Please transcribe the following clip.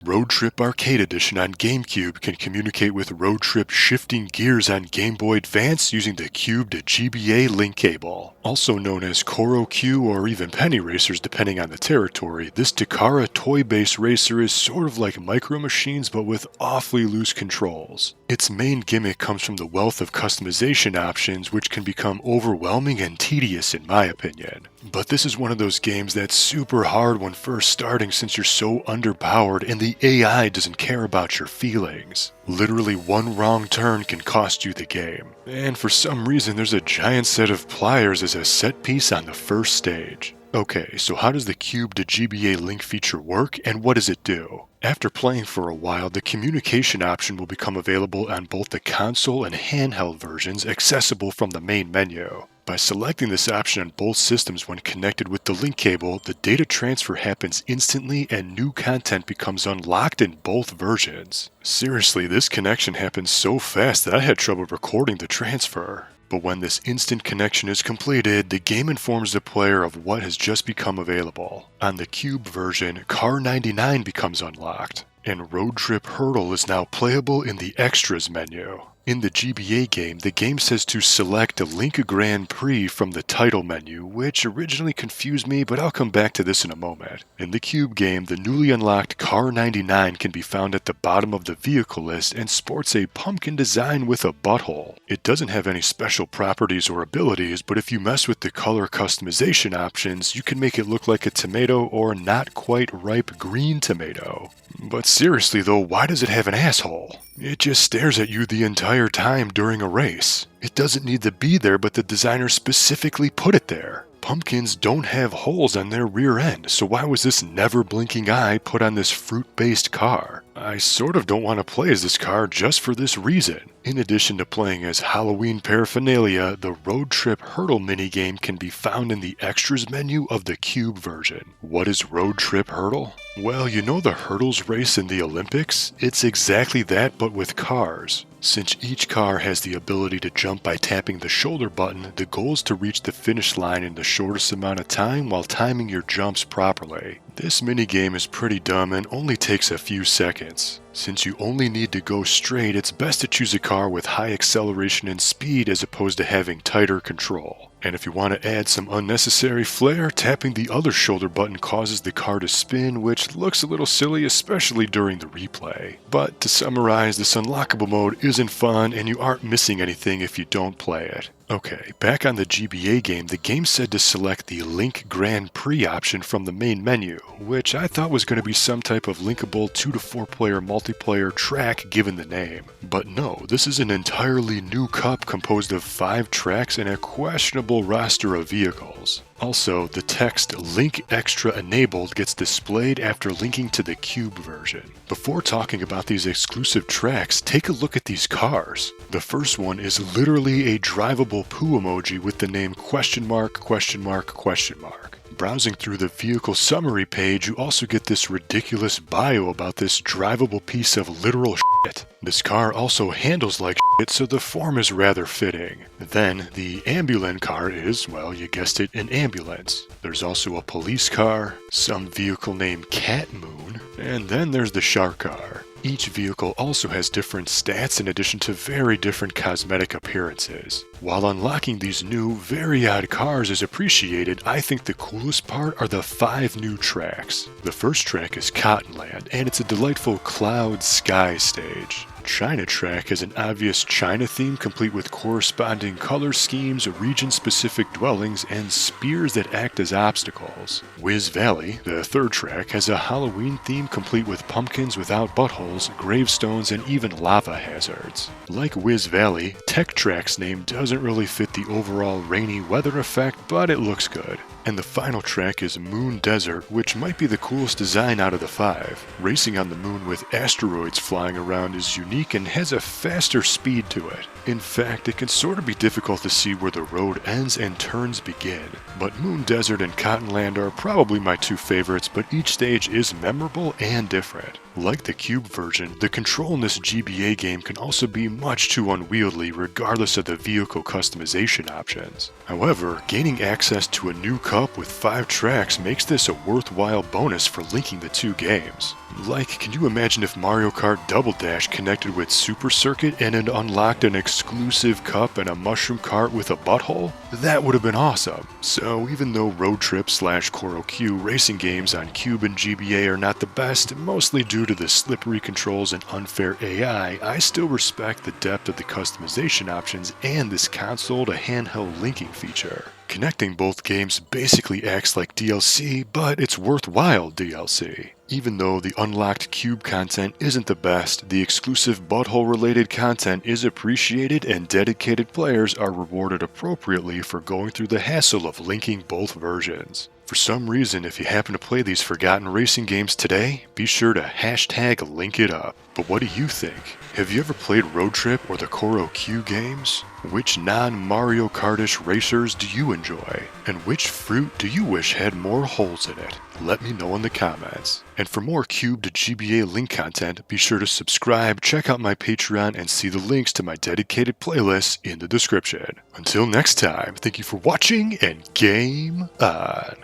Roadtrip Arcade Edition on GameCube can communicate with Roadtrip Shifting Gears on Gameboy Advance using the Cube-to-GBA Link cable. Also known as Choro-Q or even Penny Racers depending on the territory, this Takara toy-based racer is sort of like Micro Machines but with awfully loose controls. Its main gimmick comes from the wealth of customization options, which can become overwhelming and tedious in my opinion. But this is one of those games that's super hard when first starting since you're so underpowered and the AI doesn't care about your feelings. Literally one wrong turn can cost you the game. And for some reason there's a giant set of pliers as a set piece on the first stage. Okay, so how does the Cube-to-GBA Link feature work and what does it do? After playing for a while, the communication option will become available on both the console and handheld versions accessible from the main menu. By selecting this option on both systems when connected with the link cable, the data transfer happens instantly and new content becomes unlocked in both versions. Seriously, this connection happens so fast that I had trouble recording the transfer. But when this instant connection is completed, the game informs the player of what has just become available. On the Cube version, Car 99 becomes unlocked, and Roadtrip Hurdle is now playable in the Extras menu. In the GBA game, the game says to select a Link Grand Prix from the title menu, which originally confused me, but I'll come back to this in a moment. In the Cube game, the newly unlocked Car 99 can be found at the bottom of the vehicle list and sports a pumpkin design with a butthole. It doesn't have any special properties or abilities, but if you mess with the color customization options, you can make it look like a tomato or not quite ripe green tomato. But seriously though, why does it have an asshole? It just stares at you the entire time during a race. It doesn't need to be there, but the designer specifically put it there. Pumpkins don't have holes on their rear end, so why was this never blinking eye put on this fruit-based car? I sort of don't want to play as this car just for this reason. In addition to playing as Halloween paraphernalia, the Roadtrip Hurdle minigame can be found in the Extras menu of the Cube version. What is Roadtrip Hurdle? Well, you know the hurdles race in the Olympics? It's exactly that, but with cars. Since each car has the ability to jump by tapping the shoulder button, the goal is to reach the finish line in the shortest amount of time while timing your jumps properly. This minigame is pretty dumb and only takes a few seconds. Since you only need to go straight, it's best to choose a car with high acceleration and speed as opposed to having tighter control. And if you want to add some unnecessary flair, tapping the other shoulder button causes the car to spin, which looks a little silly, especially during the replay. But to summarize, this unlockable mode isn't fun and you aren't missing anything if you don't play it. Okay, back on the GBA game, the game said to select the Link Grand Prix option from the main menu, which I thought was going to be some type of linkable 2 to 4 player multiplayer track given the name. But no, this is an entirely new cup composed of 5 tracks and a questionable roster of vehicles. Also, the text Link Extra Enabled gets displayed after linking to the Cube version. Before talking about these exclusive tracks, take a look at these cars. The first one is literally a drivable poo emoji with the name ? Browsing through the vehicle summary page, you also get this ridiculous bio about this drivable piece of literal shit. This car also handles like shit, so the form is rather fitting. Then, the ambulance car is, well, you guessed it, an ambulance. There's also a police car, some vehicle named Cat Moon, and then there's the shark car. Each vehicle also has different stats in addition to very different cosmetic appearances. While unlocking these new, very odd cars is appreciated, I think the coolest part are the 5 new tracks. The first track is Cottonland, and it's a delightful cloud sky stage. China Track has an obvious China theme complete with corresponding color schemes, region-specific dwellings, and spears that act as obstacles. Whiz Valley, the third track, has a Halloween theme complete with pumpkins without buttholes, gravestones, and even lava hazards. Like Whiz Valley, Tech Track's name doesn't really fit the overall rainy weather effect, but it looks good. And the final track is Moon Desert, which might be the coolest design out of the 5. Racing on the moon with asteroids flying around is unique and has a faster speed to it. In fact, it can sort of be difficult to see where the road ends and turns begin. But Moon Desert and Cottonland are probably my 2 favorites, but each stage is memorable and different. Like the Cube version, the control in this GBA game can also be much too unwieldy regardless of the vehicle customization options. However, gaining access to a new Cup with 5 tracks makes this a worthwhile bonus for linking the two games. Like, can you imagine if Mario Kart Double Dash connected with Super Circuit and it unlocked an exclusive cup and a mushroom cart with a butthole? That would have been awesome. So even though Roadtrip / Choro-Q racing games on Cube and GBA are not the best, mostly due to the slippery controls and unfair AI, I still respect the depth of the customization options and this console to handheld linking feature. Connecting both games basically acts like DLC, but it's worthwhile DLC. Even though the unlocked Cube content isn't the best, the exclusive butthole-related content is appreciated and dedicated players are rewarded appropriately for going through the hassle of linking both versions. For some reason, if you happen to play these forgotten racing games today, be sure to hashtag link it up. But what do you think? Have you ever played Roadtrip or the Choro-Q games? Which non-Mario Kart-ish racers do you enjoy? And which fruit do you wish had more holes in it? Let me know in the comments. And for more Cube-to-GBA Link content, be sure to subscribe, check out my Patreon, and see the links to my dedicated playlists in the description. Until next time, thank you for watching, and game on!